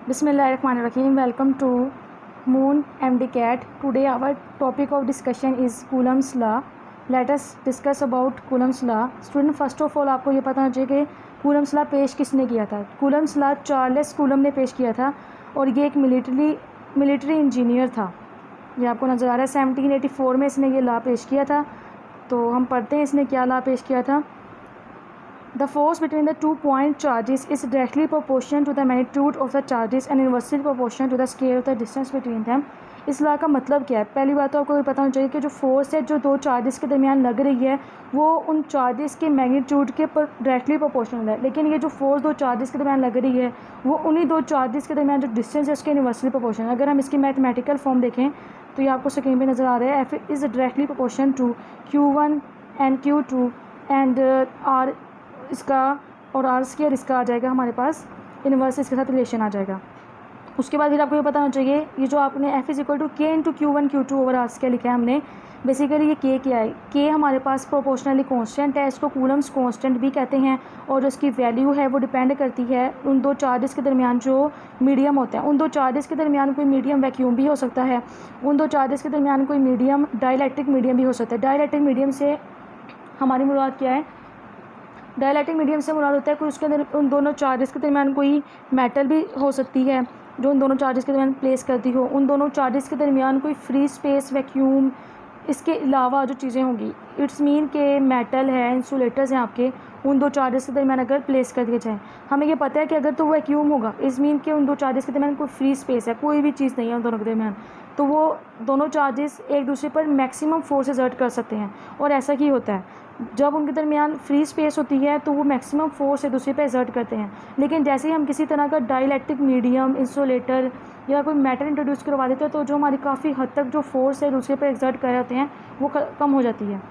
Bismillahirrahmanirrahim. Welcome to Moon MD CAT. Today our topic of discussion is Coulomb's law. Let us discuss about Coulomb's law. Student, first of all आपको ये पता होना चाहिए कि Coulomb's law पेश किसने किया था. Coulomb's law चार्ल्स कूलम ने पेश किया था और ये एक मिलिट्री इंजीनियर था. ये आपको नज़र आ रहा है. 1784 में इसने ये लॉ पेश किया था. तो हम पढ़ते हैं इसने क्या लॉ पेश किया था. The force between the 2-point charges is directly proportional to the magnitude of the charges and inversely proportional to the scale of the distance between them. इस लॉ का मतलब क्या है. पहली बात तो आपको ये पता होना चाहिए कि जो फोर्स है जो दो चार्जेस के दरमियान लग रही है वो उन चार्जेस के मैग्नीट्यूड के पर डायरेक्टली प्रोपोर्शनल है. लेकिन ये जो फोर्स दो चार्जेस के दरमियान लग रही है वो उन्हीं दो चार्जेस के दरमियान जो डिस्टेंस है उसके इन्वर्सली प्रोपोर्शनल है. अगर हम इसकी मैथमेटिकल फॉर्म देखें तो ये आपको स्क्रीन पे नज़र आ रहा है. F is directly proportional to Q1 and Q2 and R इसका और आर स्क्वायर इसका आ जाएगा हमारे पास इन्वर्स इसके साथ रिलेशन आ जाएगा. उसके बाद फिर आपको ये पता होना चाहिए ये जो आपने F is equal to K into Q1 Q2 over R square लिखा है हमने. बेसिकली ये K क्या है. K हमारे पास प्रोपोर्शनली कांस्टेंट है. इसको कूलम्स कांस्टेंट भी कहते हैं और जो इसकी वैल्यू है वो डिपेंड करती है उन दो चार्जेस के दरमियान जो मीडियम होते हैं. उन दो चार्जेस के दरमियान कोई मीडियम वैक्यूम भी हो सकता है. उन दो चार्जेस के दरमियान कोई मीडियम डाइलेक्ट्रिक मीडियम भी हो सकता है. डाइलेक्ट्रिक मीडियम से हमारी मुराद क्या है. डाइलेक्ट्रिक मीडियम से मुराद होता है कोई उसके अंदर उन दोनों चार्जेस के दरमियान कोई मेटल भी हो सकती है जो उन दोनों चार्जेस के दरमियान प्लेस करती हो. उन दोनों चार्जेस के दरमियान कोई फ्री स्पेस वैक्यूम इसके अलावा जो चीज़ें होंगी. इट्स मीन के मेटल है इंसुलेटर्स हैं आपके उन दो चार्जेस के दरमियान अगर प्लेस कर दिए जाएँ. हमें ये पता है कि अगर तो वो वैक्यूम होगा इस मीन के उन दो चार्जेस के दरमियान कोई फ्री स्पेस है कोई भी चीज़ नहीं है उन दोनों के दरमियान तो वो दोनों चार्जेस एक दूसरे पर मैक्सिमम फोर्स एक्सर्ट कर सकते हैं. और ऐसा ही होता है जब उनके दरमियान फ्री स्पेस होती है तो वो मैक्सिमम फोर्स एक दूसरे पे एक्सर्ट करते हैं. लेकिन जैसे ही हम किसी तरह का डाइलेक्ट्रिक मीडियम इंसुलेटर या कोई मेटल इंट्रोड्यूस करवा देते हैं तो जो हमारी काफ़ी हद तक जो फोर्स है दूसरे पे एक्सर्ट कर रहे होते हैं वो कम हो जाती है.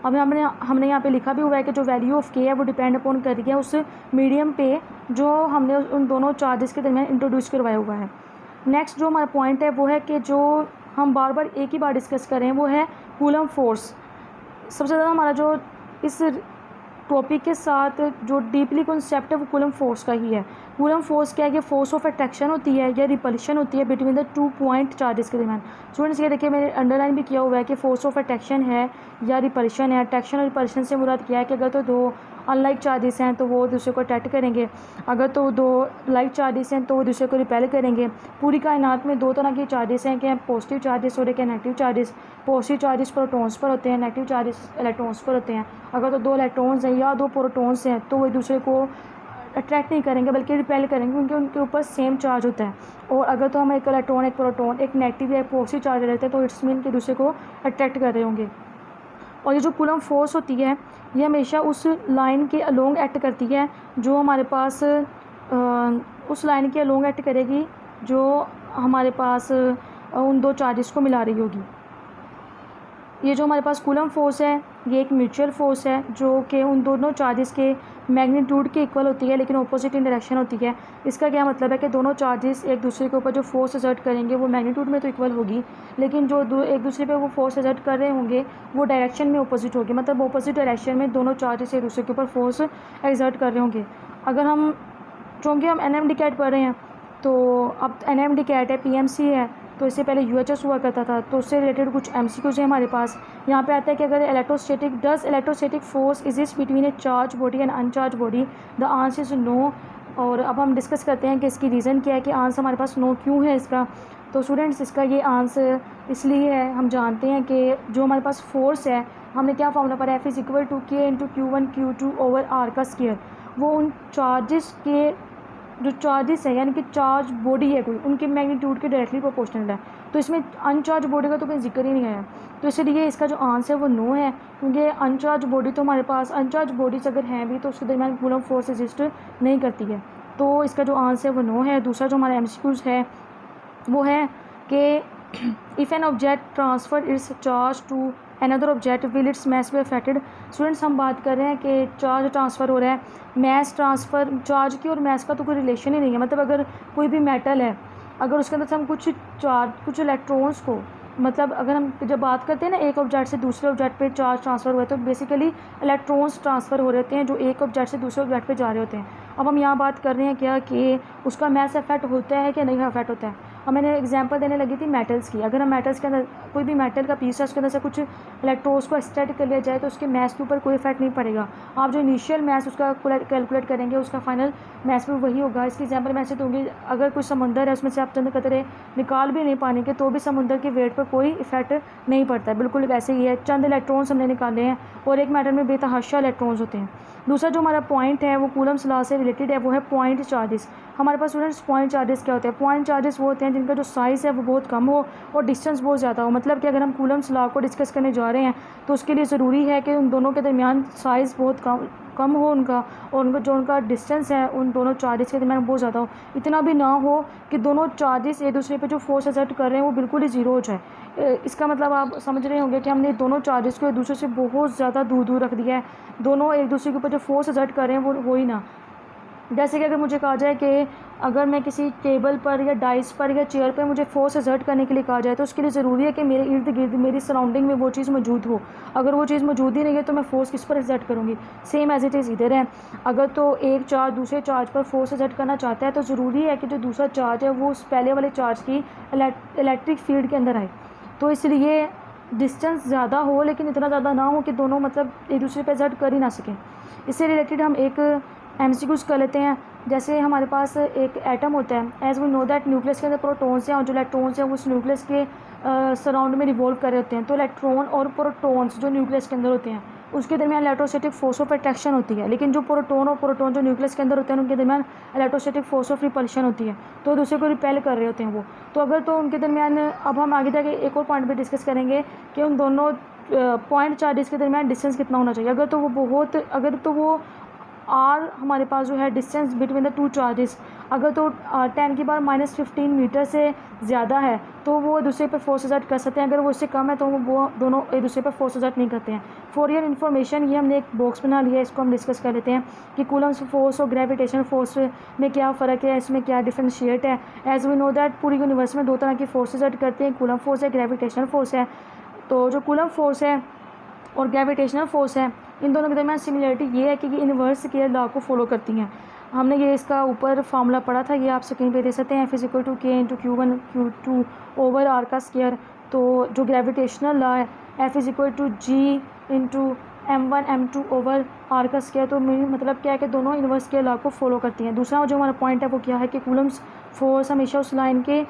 अब हमने यहाँ पे लिखा भी हुआ है कि जो वैल्यू ऑफ K है वो डिपेंड अपॉन कर रही है उस मीडियम पे जो हमने उन दोनों चार्जेस के दरमियान इंट्रोड्यूस करवाया हुआ है. नेक्स्ट जो हमारा पॉइंट है वो है कि जो हम बार बार एक ही बार डिस्कस कर रहे हैं वो है कूलम फोर्स. सबसे ज़्यादा हमारा जो इस टॉपिक के साथ जो डीपली कॉन्सेप्ट है वो कूलम फोर्स का ही है. कूलम फोर्स क्या है. ये फोर्स ऑफ अट्रैक्शन होती है या रिपल्शन होती है बिटवीन द 2-point चार्जेस के दरमियान. स्टूडेंट्स ये देखिए मैंने अंडरलाइन भी किया हुआ है कि फोर्स ऑफ अट्रैक्शन है या रिपल्शन है. अट्रैक्शन और रिपल्शन से मुराद क्या है कि अगर तो दो अनलाइक चार्जेस हैं तो वो दूसरे को अट्रैक्ट करेंगे. अगर तो दो लाइक चार्जेस हैं तो वो दूसरे को रिपेल करेंगे. पूरी कायनात में दो तरह के चार्जेस हैं कि पॉजिटिव चार्जेस और एक negative charges. Positive charges protons पर होते हैं. नेगेटिव चार्जेस इलेक्ट्रॉन्स पर होते हैं. अगर तो दो इलेक्ट्रॉन्स हैं या दो प्रोटॉन्स हैं तो वो एक दूसरे को अट्रैक्ट नहीं करेंगे बल्कि रिपेल करेंगे क्योंकि उनके ऊपर सेम चार्ज होता है. और अगर तो हम एक इलेक्ट्रॉन एक प्रोटॉन एक नेगेटिव या पॉजिटिव चार्ज रहते हैं तो इट्स मीन कि दूसरे को अट्रैक्ट कर रहे होंगे. और ये जो कूलम फोर्स होती है ये हमेशा उस लाइन के अलोंग एक्ट करती है जो हमारे पास उस लाइन के अलोंग एक्ट करेगी जो हमारे पास उन दो चार्जेस को मिला रही होगी. ये जो हमारे पास कूलम फोर्स है ये एक म्यूचुअल फोर्स है जो कि उन दोनों चार्जेस के मैग्नीट्यूड के इक्वल होती है लेकिन ऑपोजिट इन डायरेक्शन होती है. इसका क्या मतलब है कि दोनों चार्जेस एक दूसरे के ऊपर जो फोर्स एक्सर्ट करेंगे वो मैग्नीट्यूड में तो इक्वल होगी लेकिन जो एक दूसरे पे वो फोर्स एक्सर्ट कर रहे होंगे वो डायरेक्शन में ऑपोजिट होगी. मतलब ऑपोजिट डायरेक्शन में दोनों चार्जेस एक दूसरे के ऊपर फोर्स एक्सर्ट कर रहे होंगे. अगर हम चूँकि हम NMD CAT पढ़ रहे हैं तो अब NMD CAT है PMC है तो इससे पहले UHS हुआ करता था तो उससे रिलेटेड कुछ MCQs हैं हमारे पास. यहाँ पे आता है कि अगर electrostatic force exist between a charge body and uncharge body the answer is no. और अब हम डिस्कस करते हैं कि इसकी रीज़न क्या है कि आंसर हमारे पास नो क्यों है इसका. तो स्टूडेंट्स इसका ये आंसर इसलिए है हम जानते हैं कि जो हमारे पास फोर्स है हमने क्या फॉर्मूला पढ़ा है F is equal to K into Q1 Q2 over R का स्क्वायर. वो उन चार्जेस के जो चार्जेस है यानी कि चार्ज बॉडी है कोई उनके मैग्नीट्यूड के डायरेक्टली प्रोपोर्शनल है. तो इसमें अनचार्ज बॉडी का तो कोई जिक्र ही नहीं है तो इसलिए इसका जो आंसर है वो नो है क्योंकि अनचार्ज बॉडी तो हमारे पास अनचार्ज बॉडीज अगर हैं भी तो उसके दरमियान कूलम फोर्स एग्जिस्ट नहीं करती है. तो इसका जो आंसर है वो नो है. दूसरा जो हमारा MCQs है वो है कि if an object transfer its charge to another object will its mass be affected. Students हम बात कर रहे हैं कि चार्ज ट्रांसफ़र हो रहा है. मैस ट्रांसफ़र चार्ज की और मैस का तो कोई रिलेशन ही नहीं है. मतलब अगर कोई भी मेटल है अगर उसके अंदर से हम कुछ इलेक्ट्रॉन्स को मतलब अगर हम जब बात करते हैं ना एक ऑब्जेक्ट से दूसरे ऑब्जेक्ट पे चार्ज ट्रांसफ़र हुए तो बेसिकली इलेक्ट्रॉन्स ट्रांसफ़र हो रहे हैं जो एक ऑब्जेक्ट से दूसरे ऑब्जेक्ट पे जा रहे होते हैं। अब हम यहाँ बात कर रहे हैं क्या कि उसका मैस इफेक्ट होता है कि नहीं इफेक्ट होता है। अब मैंने एग्जांपल देने लगी थी मेटल्स की। अगर हम मेटल्स के अंदर कोई भी मेटल का पीस है उसके अंदर से कुछ इलेक्ट्रॉन्स को एक्सट्रैक्ट कर लिया जाए तो उसके मैस के ऊपर कोई इफेक्ट नहीं पड़ेगा। आप जो इनिशियल मैस उसका कैलकुलेट करेंगे उसका फाइनल मैस भी वही होगा। इसकी एग्जांपल मैं ऐसे दूँगी, अगर कोई समुंदर है उसमें से आप चंद कतरे निकाल भी नहीं पानी के तो भी समुंदर के वेट पर कोई इफेक्ट नहीं पड़ता है। बिल्कुल वैसे ही है, चंद इलेक्ट्रॉन्स हमने निकाले हैं और एक मैटर में बेतहाशा इलेक्ट्रॉन्स होते हैं। दूसरा जो हमारा पॉइंट है वो कूलम्स लॉ से रिलेटेड है, वो है पॉइंट चार्जेस। हमारे पास स्टूडेंट्स पॉइंट चार्जेस क्या होते हैं? पॉइंट चार्जेस वो होते हैं जिनका जो साइज़ है वो बहुत कम हो और डिस्टेंस बहुत ज़्यादा हो। मतलब कि अगर हम कूलम्स लॉ को डिस्कस करने जा रहे हैं तो उसके लिए ज़रूरी है कि उन दोनों के दरमियान साइज़ बहुत कम हो उनका, और उनका जो उनका डिस्टेंस है उन दोनों चार्जेस के दरमियान बहुत ज़्यादा हो। इतना भी ना हो कि दोनों चार्जेस एक दूसरे पे जो फोर्स एक्सर्ट कर रहे हैं वो बिल्कुल ही ज़ीरो हो जाए। इसका मतलब आप समझ रहे होंगे कि हमने दोनों चार्जेस को एक दूसरे से बहुत ज़्यादा दूर दूर रख दिया है। दोनों एक दूसरे के ऊपर जो फोर्स एक्सर्ट कर रहे हैं वो हो ही ना। जैसे कि अगर मुझे कहा जाए कि अगर मैं किसी टेबल पर या डाइस पर या चेयर पर मुझे फोर्स एक्सर्ट करने के लिए कहा जाए तो उसके लिए ज़रूरी है कि मेरे इर्द गिर्द मेरी सराउंडिंग में वो चीज़ मौजूद हो। अगर वो चीज़ मौजूद ही नहीं है तो मैं फोर्स किस पर एक्सर्ट करूँगी? सेम एज इट इज़ इधर है। अगर तो एक चार्ज दूसरे चार्ज पर फोर्स एक्सर्ट करना चाहता है तो ज़रूरी है कि जो दूसरा चार्ज है वो उस पहले वाले चार्ज की इलेक्ट्रिक फील्ड के अंदर आए। तो इसलिए डिस्टेंस ज़्यादा हो लेकिन इतना ज़्यादा ना हो कि दोनों मतलब एक दूसरे पर एक्सर्ट कर ही ना सकें। इससे रिलेटेड हम एक एमसीक्यूज़ कर लेते हैं। जैसे हमारे पास एक एटम होता है, as we know that nucleus के अंदर प्रोटॉन्स हैं और जो इलेक्ट्रॉन्स हैं वो उस न्यूक्लियस के सराउंड में रिवॉल्व कर रहे होते हैं। तो इलेक्ट्रॉन और प्रोटॉन्स जो न्यूक्लियस के अंदर होते हैं उसके दरमियान इलेक्ट्रोस्टैटिक फोर्स ऑफ अट्रैक्शन होती है, लेकिन जो प्रोटॉन और प्रोटॉन जो न्यूक्लियस के अंदर होते हैं उनके दरमियान इलेक्ट्रोस्टैटिक फोर्स ऑफ रिपल्शन होती है। तो दूसरे को रिपेल कर रहे होते हैं वो। तो अगर तो उनके दरमियान, अब हम आगे जाके एक और पॉइंट भी डिस्कस करेंगे कि उन दोनों पॉइंट चार्जेस के दरमियान डिस्टेंस कितना होना चाहिए। अगर तो वो आर हमारे पास जो है distance between the two charges अगर तो 10⁻⁻15 मीटर से ज़्यादा है तो वो दूसरे पे फोर्स एक्सर्ट कर सकते हैं। अगर वो उससे कम है तो वो दोनों एक दूसरे पे फोर्स एक्सर्ट नहीं करते हैं। फॉर योर इन्फॉर्मेशन ये हमने एक बॉक्स बना लिया है, इसको हम डिस्कस कर लेते हैं कि कूलम्स फोर्स और ग्रेविटेशन फोर्स में क्या फ़र्क है, इसमें क्या डिफरेंशिएट है। एज वी नो दैट पूरी यूनिवर्स में दो तरह की फोर्स एक्सर्ट करते हैं, कूलम फोर्स है, ग्रेविटेशनल फोर्स है। तो जो कूलम फोर्स है और ग्रेविटेशनल फोर्स है इन दोनों के दरमियान सिमिलरिटी ये है कि ये इन्वर्स के लॉ को फॉलो करती हैं। हमने ये इसका ऊपर फार्मूला पढ़ा था, ये आप स्क्रीन पे दे सकते हैं, F=K×Q1Q2/R का स्क्वायर। तो जो ग्रेविटेशनल लॉ है F=G×M1M2/R का स्क्वायर। तो मतलब क्या है कि दोनों इन्वर्स के लॉ को फॉलो करती हैं। दूसरा जो हमारा पॉइंट है वो क्या है कि कूलम्स फोर्स हमेशा उस लाइन के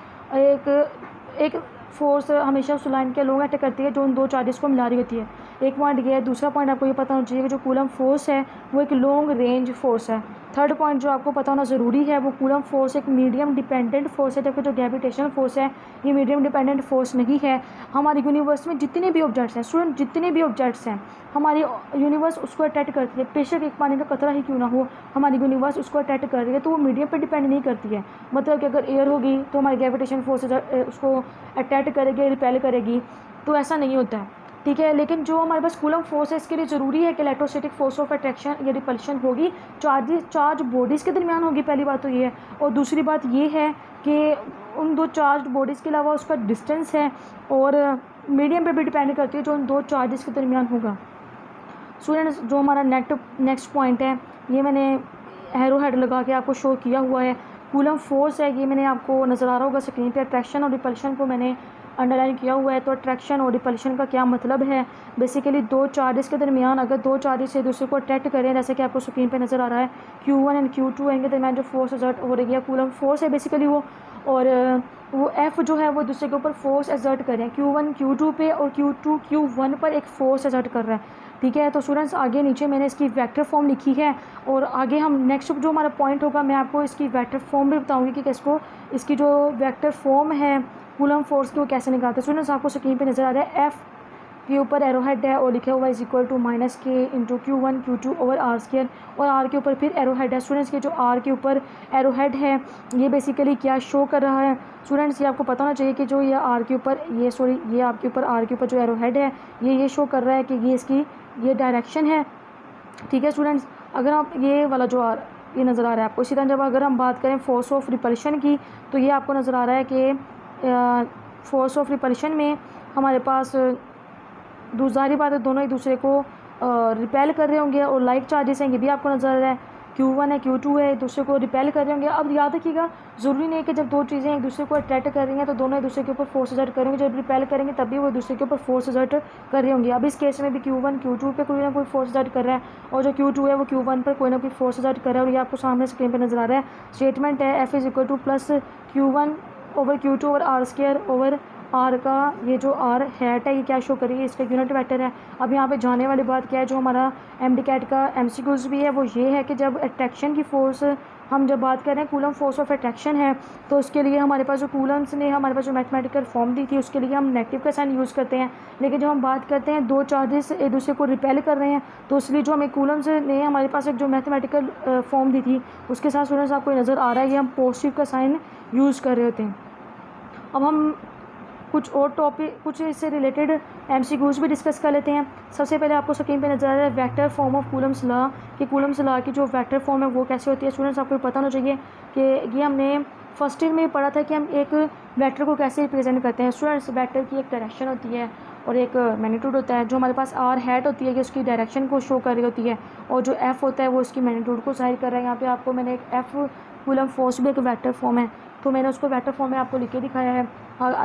एक फोर्स हमेशा उस लाइन के लोग अटैक करती है जो उन दो चार्जेस को मिला रही होती है। एक पॉइंट ये है। दूसरा पॉइंट आपको ये पता होना चाहिए कि जो कूलम फोर्स है वो एक लॉन्ग रेंज फोर्स है। थर्ड पॉइंट जो आपको पता होना ज़रूरी है वो कूलम फोर्स एक मीडियम डिपेंडेंट फोर्स है, जबकि जो ग्रेविटेशनल फोर्स है ये मीडियम डिपेंडेंट फोर्स नहीं है। हमारी यूनिवर्स में जितने भी ऑब्जेक्ट्स हैं स्टूडेंट, जितने भी ऑब्जेक्ट्स हैं हमारी यूनिवर्स उसको अट्रैक्ट करती है। बेशक एक पानी का कतरा ही क्यों ना हो, हमारी यूनिवर्स उसको अट्रैक्ट कर रही है तो वो मीडियम पर डिपेंड नहीं करती है। मतलब कि अगर एयर होगी तो हमारी ग्रेविटेशन फोर्स उसको अट्रैक्ट करेगी, रिपेल करेगी, तो ऐसा नहीं होता है, ठीक है। लेकिन जो हमारे पास कूलम फोर्स है इसके लिए ज़रूरी है कि इलेक्ट्रोस्टैटिक फोर्स ऑफ अट्रैक्शन या रिपल्शन होगी, चार्ज बॉडीज़ के दरमियान होगी। पहली बात तो ये है, और दूसरी बात ये है कि उन दो चार्ज बॉडीज़ के अलावा उसका डिस्टेंस है और मीडियम पे भी डिपेंड करती है जो उन दो चार्जेस के दरमियान होगा। स्टूडेंट्स जो हमारा नेक्स्ट पॉइंट है ये मैंने एरो हेड लगा के आपको शो किया हुआ है। कूलम फोर्स है ये मैंने आपको नज़र आ रहा होगा स्क्रीन पे। अट्रैक्शन और रिपल्शन को मैंने अंडरलाइन किया हुआ है। तो अट्रैक्शन और रिपल्शन का क्या मतलब है? बेसिकली दो चार्जेस के दरमियान अगर दो चार्जेस एक दूसरे को अट्रैक्ट करें, जैसे कि आपको स्क्रीन पे नज़र आ रहा है Q1 एंड Q2 इनके दरमियान जो फोर्स एक्सर्ट हो रही है कूलम फोर्स है बेसिकली वो, और वो F जो है वो दूसरे के ऊपर फोर्स एक्सर्ट कर रहे हैं Q1 Q2 पे और Q2 Q1 पर एक फोर्स एक्सर्ट कर रहा है, ठीक है। तो स्टूडेंट्स आगे नीचे मैंने इसकी वेक्टर फॉर्म लिखी है और आगे हम नेक्स्ट जो हमारा पॉइंट होगा मैं आपको इसकी वेक्टर फॉर्म भी बताऊंगी कि किसको इसकी जो वेक्टर फॉर्म है कूलम फोर्स की वो कैसे निकालते हैं। स्टूडेंट्स आपको स्क्रीन पे नज़र आ रहा है F के ऊपर एरो हेड है और लिखा हुआ है =K×Q1Q2/R², और R के ऊपर फिर एरो हेड है। स्टूडेंट्स के जो R के ऊपर एरो हेड है ये बेसिकली क्या शो कर रहा है? स्टूडेंट्स ये आपको पता होना चाहिए कि जो ये R के ऊपर ये आपके ऊपर R के ऊपर जो एरो हेड है ये शो कर रहा है कि ये इसकी ये डायरेक्शन है, ठीक है। स्टूडेंट्स अगर आप ये वाला जो ये नज़र आ रहा है आपको, इसी तरह जब अगर हम बात करें फोर्स ऑफ रिपल्शन की तो ये आपको नज़र आ रहा है कि फोर्स ऑफ रिपल्शन में हमारे पास ज़ाहिर बात है दोनों एक दूसरे को रिपेल कर रहे होंगे, और लाइक चार्जेस हैं ये भी आपको नज़र आ रहा है, Q1 है Q2 है, एक दूसरे को रिपेल कर रहे होंगे। अब याद रखिएगा ज़रूरी नहीं है कि जब दो चीज़ें एक दूसरे को अट्रैक्ट कर रही हैं तो दोनों एक दूसरे के ऊपर फोर्स एक्सर्ट करेंगे, जब रिपेल करेंगे तब भी वो एक दूसरे के ऊपर फोर्स एक्सर्ट कर रहे होंगे। अब इस केस में भी Q1 Q2 पे कोई ना कोई फोर्स एक्सर्ट कर रहा है, और जो Q2 है वो Q1 पर कोई ना कोई फोर्स एक्सर्ट कर रहा है, और ये आपको सामने स्क्रीन पर नज़र आ रहा है। स्टेटमेंट है F is equal to plus Q1 over Q2 over R square over R का ये जो आर हैट है ये क्या शो करिए, इसका यूनिट वेक्टर है। अब यहाँ पे जाने वाली बात क्या है, जो हमारा एमडी कैट का एमसीक्यूज भी है वो ये है कि जब अट्रैक्शन की फ़ोर्स हम जब बात करें कूलम फोर्स ऑफ अट्रैक्शन है, तो उसके लिए हमारे पास जो कूलम्स ने हमारे पास जो मैथमेटिकल फॉर्म दी थी उसके लिए हम नेगेटिव का साइन यूज़ करते हैं। लेकिन जब हम बात करते हैं दो चार्जेस एक दूसरे को रिपेल कर रहे हैं तो इसलिए जो हमें कूलम्स ने हमारे पास एक जो मैथमेटिकल फॉर्म दी थी उसके साथ स्टूडेंट्स आपको नज़र आ रहा है कि हम पॉजिटिव का साइन यूज़ कर रहे होते हैं। अब हम कुछ और टॉपिक कुछ इससे रिलेटेड एमसीक्यूज भी डिस्कस कर लेते हैं। सबसे पहले आपको स्क्रीन पे नजर आ रहा है vector form of Coulomb's law, कि कूलम्स लॉ की जो वेक्टर फॉर्म है वो कैसे होती है। स्टूडेंट्स आपको पता होना चाहिए कि ये हमने फर्स्ट ईयर में पढ़ा था कि हम एक वेक्टर को कैसे रिप्रेजेंट करते हैं। स्टूडेंट्स वेक्टर की एक डायरेक्शन होती है और एक मैग्नीट्यूड होता है। जो हमारे पास आर हैट होती है कि उसकी डायरेक्शन को शो कर रही होती है, और जो एफ होता है वो उसकी मैग्नीट्यूड को जाहिर कर रहा है। यहाँ पे आपको मैंने एक एफ कूलम फोर्स भी एक वेक्टर फॉर्म है, तो मैंने उसको वेक्टर फॉर्म में आपको लिख के दिखाया है।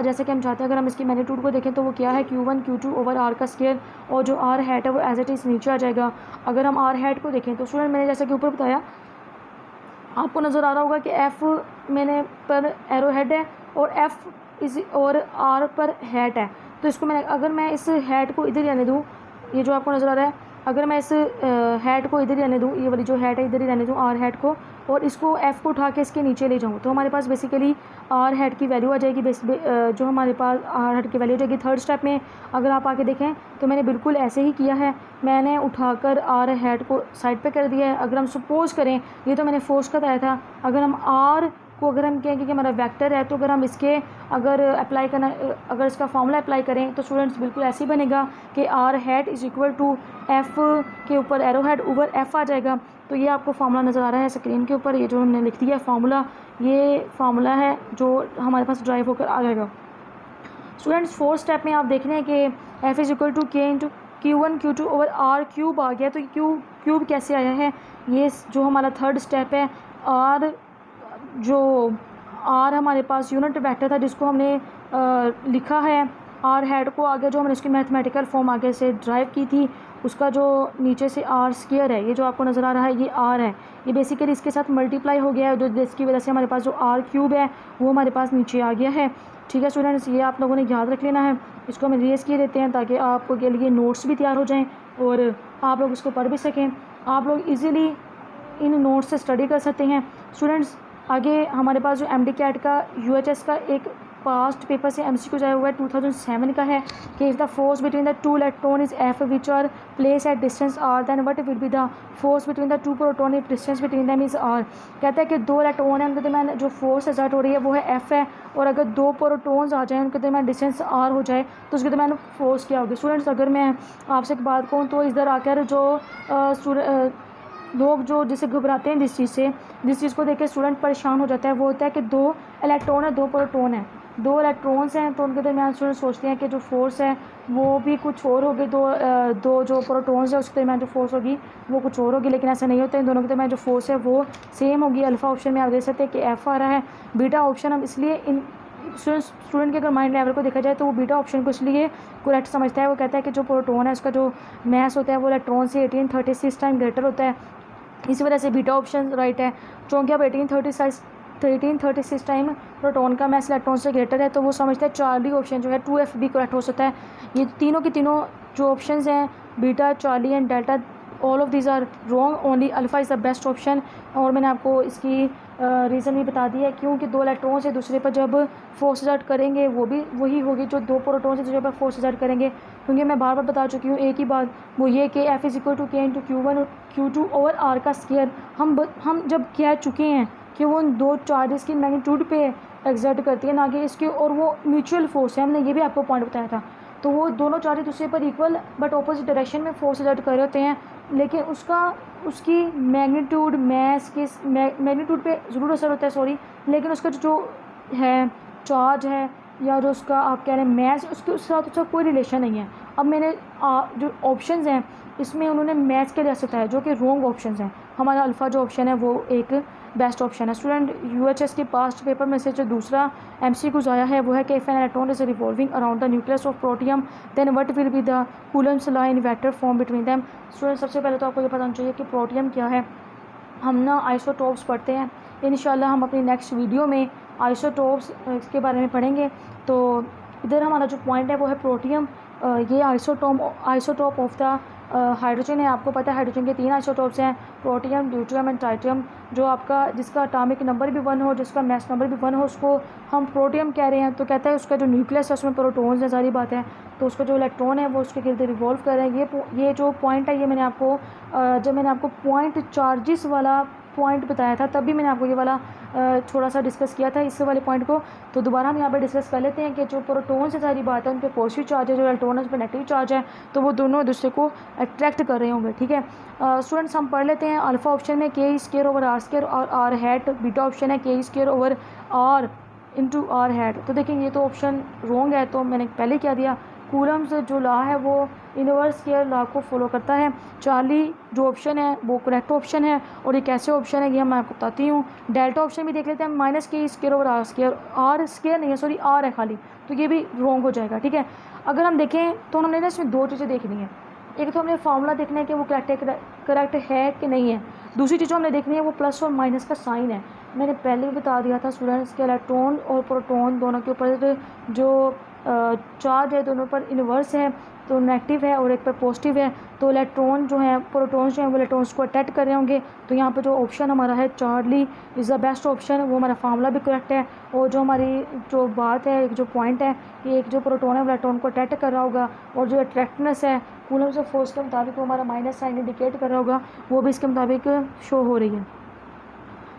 जैसे कि हम चाहते हैं अगर हम इसकी मैग्नीट्यूड को देखें तो वो क्या है Q1 Q2 ओवर आर का स्क्वायर, और जो आर हैट है वो एज इट इज़ नीचे आ जाएगा। अगर हम आर हैट को देखें तो स्टूडेंट मैंने जैसे कि ऊपर बताया आपको नज़र आ रहा होगा कि एफ मैंने पर एरो हेड है और एफ इस और आर पर हैट है। तो इसको मैंने अगर मैं इस हैट को इधर ही रहने दूँ, ये जो आपको नज़र आ रहा है, अगर मैं इस हैट को इधर ही रहने दूँ, ये वाली जो हैट है इधर ही रहने दूँ आर हैट को, और इसको एफ़ को उठा के इसके नीचे ले जाऊँ, तो हमारे पास बेसिकली आर हैट की वैल्यू आ जाएगी। जो हमारे पास आर हैट की वैल्यू आ जाएगी। थर्ड स्टेप में अगर आप आके देखें तो मैंने बिल्कुल ऐसे ही किया है, मैंने उठाकर आर हैट को साइड पे कर दिया है। अगर हम सपोज करें, ये तो मैंने फोर्स का बताया था, अगर हम आर को अगर हम कहें कि हमारा वेक्टर है तो अगर हम इसके अगर अप्लाई करना अगर इसका फॉर्मूला अप्लाई करें तो स्टूडेंट्स बिल्कुल ऐसे ही बनेगा कि R hat is equal to F के ऊपर एरो हेड ओवर एफ़ आ जाएगा। तो ये आपको फार्मूला नज़र आ रहा है स्क्रीन के ऊपर, ये जो हमने लिख दिया फार्मूला, ये फार्मूला है जो हमारे पास ड्राइव होकर आ जाएगा। स्टूडेंट्स फोर्थ स्टेप में आप देख रहे हैं कि F is equal to K into Q1 Q2 over R cube आ गया। तो क्यूब कैसे आया है, ये जो हमारा थर्ड स्टेप है। आर जो आर हमारे पास यूनिट वेक्टर था जिसको हमने लिखा है आर हेड को आगे, जो हमने इसकी मैथमेटिकल फॉर्म आगे से ड्राइव की थी, उसका जो नीचे से आर स्क्वायर है, ये जो आपको नज़र आ रहा है ये आर है, ये बेसिकली इसके साथ मल्टीप्लाई हो गया है, जो जिसकी वजह से हमारे पास जो आर क्यूब है वो हमारे पास नीचे आ गया है। ठीक है स्टूडेंट्स, ये आप लोगों ने याद रख लेना है। इसको हम रेस किए देते हैं ताकि आपको के लिए नोट्स भी तैयार हो जाएँ और आप लोग इसको पढ़ भी सकें। आप लोग ईज़िली इन नोट्स से स्टडी कर सकते हैं। स्टूडेंट्स आगे हमारे पास जो एमडी कैट का यूएचएस का एक पास्ट पेपर से एमसीक्यू आया हुआ है 2007 का है कि if the force between the two electron is F which are place at distance R then what will be the force between the two proton if distance between them is R. कहता है कि दो electron है उनके दरमियान जो force exert हो रही है वो है एफ है, और अगर दो प्रोटॉन्स आ जाएँ उनके दरमियान डिस्टेंस आर हो जाए तो उसके दरमियान फोर्स क्या होगी। स्टूडेंट्स अगर मैं आपसे एक बात कहूँ तो इधर आकर जो लोग जो जिसे घबराते हैं जिस चीज़ को देख के स्टूडेंट परेशान हो जाता है, वो होता है कि दो इलेक्ट्रॉन है दो प्रोटॉन है, दो इलेक्ट्रॉन्स हैं तो उनके दरमियान स्टूडेंट सोचते हैं कि जो फोर्स है वो भी कुछ और होगी, दो जो प्रोटॉन्स है उसके दरमियान जो फोर्स होगी वो कुछ और होगी, लेकिन ऐसा नहीं होता है। इन दोनों के दरमियान जो फोर्स है वो सेम होगी। अल्फ़ा ऑप्शन में आप देख सकते हैं कि एफ आ रहा है, बीटा ऑप्शन हम इसलिए इन स्टूडेंट के अगर माइंड लेवल को देखा जाए तो वो बीटा ऑप्शन को इसलिए करेक्ट समझता है। वो कहता है कि जो प्रोटॉन है उसका जो मास होता है वो इलेक्ट्रॉन से 1836 टाइम ग्रेटर होता है, इसी वजह से बीटा ऑप्शन राइट है। क्योंकि अब 1836 टाइम प्रोटॉन का मास इलेक्ट्रॉन से ग्रेटर है तो वो समझते हैं चार्ली ऑप्शन जो है 2F भी करेक्ट हो सकता है। ये तीनों की तीनों जो ऑप्शंस हैं beta Charlie and delta all of these are wrong, only alpha is the best option. और मैंने आपको इसकी रीज़न भी बता दिया है, क्योंकि दो इलेक्ट्रॉन से दूसरे पर जब फोर्स एक्सर्ट करेंगे वो भी वही होगी जो दो प्रोटॉन से दूसरे पर फोर्स एक्सर्ट करेंगे। क्योंकि मैं बार बार बता चुकी हूँ एक ही बात, वो ये कि F is equal to K into Q1 और Q2 ओवर आर का स्क्वायर। हम जब कह चुके हैं कि वो उन दो चार्जेस की मैग्नीट्यूड पे एक्सर्ट करती है ना कि इसके, और वो म्यूचुअल फोर्स है, हमने ये भी आपको पॉइंट बताया था। तो वो दोनों चार्जेस दूसरे पर इक्वल बट ऑपोजिट डायरेक्शन में फोर्स एक्सर्ट कर रहे होते हैं, लेकिन उसकी मैग्नीट्यूड मैस के मैग्नीट्यूड पे ज़रूर असर होता है, सॉरी, लेकिन उसका जो है चार्ज है या जो उसका आप कह रहे हैं मैथ्स, उसके साथ उसका कोई रिलेशन नहीं है। अब मैंने जो ऑप्शंस हैं इसमें उन्होंने मैथ्स के लिए बताया जो कि रॉन्ग ऑप्शंस हैं। हमारा अल्फ़ा जो ऑप्शन है वो एक बेस्ट ऑप्शन है। स्टूडेंट यूएचएस के पास्ट पेपर में से जो दूसरा एमसीक्यूज आया है वो है कि if an electron is revolving around the nucleus of protium then what will be the Coulomb's law in vector form between them. Student सबसे पहले तो आपको ये पता होना चाहिए कि प्रोटियम क्या है। हम ना आइसोटोप्स पढ़ते हैं, इंशाल्लाह हम अपनी नेक्स्ट वीडियो में आइसोटोप्स के बारे में पढ़ेंगे। तो इधर हमारा जो पॉइंट है वो है प्रोटियम। ये आइसोटोप ऑफ द हाइड्रोजन है। आपको पता है हाइड्रोजन के 3 आइसोटोप्स हैं, प्रोटियम, ड्यूट्रियम एंड ट्राइटियम। जो आपका जिसका एटॉमिक नंबर भी 1 हो, जिसका मास नंबर भी 1 हो, उसको हम प्रोटियम कह रहे हैं। तो कहता है उसका जो न्यूक्लियस है उसमें प्रोटॉन्स है, सारी बात है। तो उसका जो इलेक्ट्रॉन है वो उसके गिर्द रिवॉल्व कर रहे हैं। ये जो पॉइंट है ये मैंने आपको जब मैंने आपको पॉइंट चार्जेस वाला पॉइंट बताया था तब भी मैंने आपको ये वाला थोड़ा सा डिस्कस किया था इस वाले पॉइंट को। तो दोबारा हम यहाँ पे डिस्कस कर लेते हैं कि जो प्रोटॉन से सारी बात है उन पे पॉजिटिव चार्ज है, जो इलेक्ट्रॉन है उस पर नेगेटिव चार्ज है, तो वो दोनों एक दूसरे को अट्रैक्ट कर रहे होंगे। ठीक है स्टूडेंट्स, हम पढ़ लेते हैं। अल्फा ऑप्शन में K square over R square और आर हैट। बीटा ऑप्शन है K square over R into R hat. तो देखेंगे ये तो ऑप्शन रॉन्ग है, तो मैंने पहले क्या दिया, कूलम्स जो लॉ है वो इनवर्स स्क्वायर लॉ को फॉलो करता है। चार्ली जो ऑप्शन है वो करेक्ट ऑप्शन है, और ये कैसे ऑप्शन है ये मैं आपको बताती हूँ। डेल्टा ऑप्शन भी देख लेते हैं, minus K square over R square, R square नहीं है सॉरी आर है खाली, तो ये भी रॉन्ग हो जाएगा। ठीक है, अगर हम देखें तो हमने ना इसमें 2 चीज़ें देखनी है। एक तो हमने फार्मूला देखना है कि वो करेक्ट है कि नहीं है। दूसरी चीज़ जो हमने देखनी है वो प्लस और माइनस का साइन है। मैंने पहले भी बता दिया था स्टूडेंट्स के इलेक्ट्रॉन और प्रोटॉन दोनों के ऊपर जो चार्ज है दोनों पर इनवर्स है, तो नेगेटिव है और एक पर पॉजिटिव है। तो इलेक्ट्रॉन जो है प्रोटॉन्स जो हैं वो इलेक्ट्रॉन्स को अटैक कर रहे होंगे। तो यहाँ पर जो ऑप्शन हमारा है Charlie is the best option, वो हमारा फार्मूला भी करेक्ट है। और जो हमारी जो बात है, एक जो पॉइंट है कि एक जो प्रोटॉन है वो इलेक्ट्रॉन को अटैक कर रहा होगा, और जो अट्रैक्टनेस है कूलम्स ऑफ फोर्स के मुताबिक वो हमारा माइनस साइन इंडिकेट कर रहा होगा, वो भी इसके मुताबिक शो हो रही है।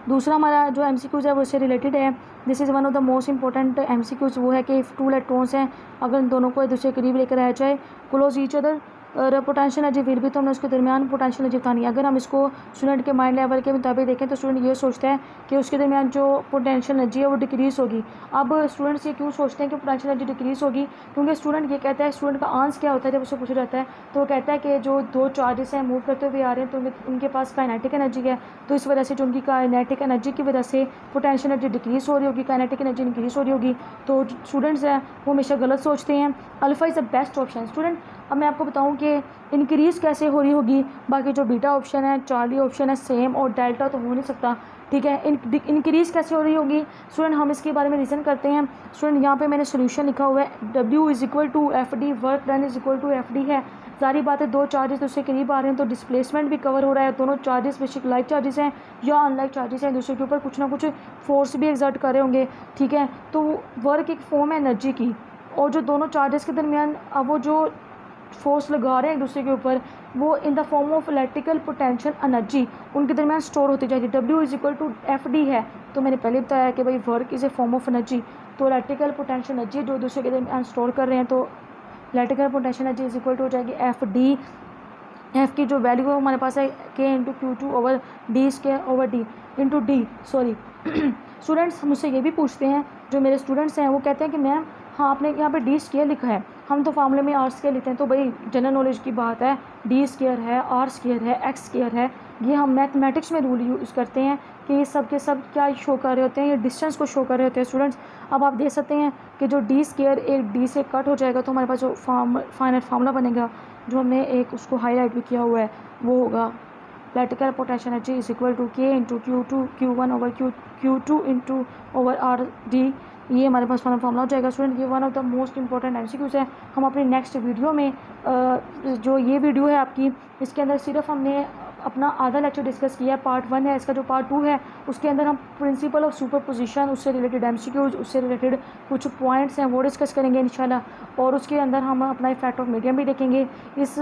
दूसरा हमारा जो एमसीक्यूज़ है वो इससे रिलेटेड है। This is one of the most important MCQs, वो है कि इफ़ 2 इलेक्ट्रॉन्स हैं अगर इन दोनों को एक दूसरे के करीब लेकर आया जाए, close each other potential energy will भी, तो हमने उसके दरमियान पोटेंशियल एनर्जी बतानी है। अगर हम इसको स्टूडेंट के माइंड लेवल के मुताबिक देखें तो स्टूडेंट ये सोचता है कि उसके दरमियान जो पोटेंशियल एनर्जी है वो डिक्रीज़ होगी। अब स्टूडेंट्स ये क्यों सोचते हैं कि पोटेंशियल एनर्जी डिक्रीज़ होगी, क्योंकि स्टूडेंट ये कहता है, स्टूडेंट का आंसर क्या होता है जब उससे पूछा जाता है, तो वो कहता है कि जो 2 चार्जेस हैं मूव करते हुए आ रहे हैं तो उनके पास काइनेटिक एनर्जी है, तो इस वजह से जो उनकी काइनेटिक एनर्जी की वजह से पोटेंशियल एनर्जी डिक्रीज़ हो रही होगी, काइनेटिक एनर्जी इंक्रीज़ हो रही होगी। तो स्टूडेंट्स हैं वो हमेशा गलत सोचते हैं। Alpha is the best option. Student अब मैं आपको बताऊं कि इंक्रीज़ कैसे हो रही होगी। बाकी जो बीटा ऑप्शन है, चार्ली ऑप्शन है सेम, और डेल्टा तो हो नहीं सकता। ठीक है, इंक्रीज़ कैसे हो रही होगी स्टूडेंट, हम इसके बारे में रीज़न करते हैं। स्टूडेंट यहाँ पे मैंने सोल्यूशन लिखा हुआ है, W is equal to F D, work done is equal to F D है। सारी बात है, 2 चार्जेस दूसरे करीब आ रहे हैं तो डिस्प्लेसमेंट भी कवर हो रहा है। दोनों चार्जेस बेशक लाइक चार्जेस हैं या अनलाइक चार्जेस हैं, दूसरे के ऊपर कुछ ना कुछ फोर्स भी एक्सर्ट कर रहे होंगे। ठीक है, तो वर्क एक फॉर्म है एनर्जी की, और जो दोनों चार्जेस के दरमियान अब वो जो फोर्स लगा रहे हैं एक दूसरे के ऊपर, वो in the form of electrical potential energy उनके दरमियान स्टोर होती जाएगी। W is equal to F D है, तो मैंने पहले बताया कि भाई work is a form of energy, तो इलेक्ट्रिकल पोटेंशियल एनर्जी जो दूसरे के दरमियान स्टोर कर रहे हैं, तो electrical potential energy is equal to हो जाएगी एफ डी। एफ की जो वैल्यू है हमारे पास है के into Q2 over D square over D into D sorry. Students मुझसे ये भी पूछते हैं, जो मेरे स्टूडेंट्स हैं वो कहते हैं कि मैम हाँ आपने यहाँ पे डी स्क्वायर लिखा है, हम तो फार्मूले में आर स्क्वायर लिखते हैं। तो भाई जनरल नॉलेज की बात है, डी स्क्वायर है, आर स्क्वायर है, एक्स स्क्वायर है, ये हम मैथमेटिक्स में रूल यूज़ करते हैं कि ये सब के सब क्या शो कर रहे होते हैं, ये डिस्टेंस को शो कर रहे होते हैं स्टूडेंट्स। अब आप देख सकते हैं कि जो डी स्क्वायर एक डी से कट हो जाएगा तो हमारे पास जो फाइनल फार्मूला बनेगा, जो हमने एक उसको हाईलाइट भी किया हुआ है, वो होगा electrical potential energy is equal to K into Q1 over Q2 into over R D. ये हमारे पास फाइनल फार्मूला हो जाएगा स्टूडेंट। ये one of the most important MCQs है। हम अपनी नेक्स्ट वीडियो में जो ये वीडियो है आपकी, इसके अंदर सिर्फ हमने अपना आधा लेक्चर डिस्कस किया है, पार्ट 1 है, इसका जो पार्ट 2 है उसके अंदर हम प्रिंसिपल ऑफ सुपरपोजिशन, उससे रिलेटेड एमसीक्यूज़, उससे रिलेटेड कुछ पॉइंट्स हैं वो डिस्कस करेंगे इंशाल्लाह, और उसके अंदर हम अपना इफेक्ट ऑफ मीडियम भी देखेंगे। इस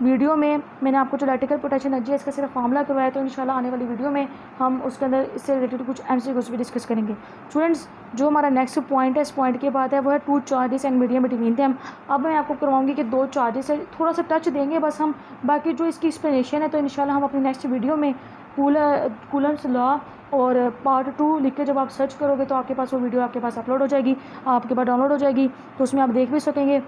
वीडियो में मैंने आपको जो इलेक्ट्रिकल पोटेंशियल एनर्जी है इसका सिर्फ फार्मूला करवाया, तो इंशाल्लाह आने वाली वीडियो में हम उसके अंदर इससे रिलेटेड कुछ एमसीक्यूज़ भी डिस्कस करेंगे। स्टूडेंट्स जो हमारा नेक्स्ट पॉइंट है, इस पॉइंट के बाद है वो है 2 charges and medium between them. अब मैं आपको करवाऊंगी कि 2 चार्जेस है, थोड़ा सा टच देंगे बस हम, बाकी जो इसकी एक्सप्लेनेशन है तो इंशाल्लाह हम अपनी नेक्स्ट वीडियो में कूलम्स लॉ और पार्ट 2 लिख के जब आप सर्च करोगे तो आपके पास वो वीडियो आपके पास अपलोड हो जाएगी, आपके पास डाउनलोड हो जाएगी, तो उसमें आप देख भी सकेंगे।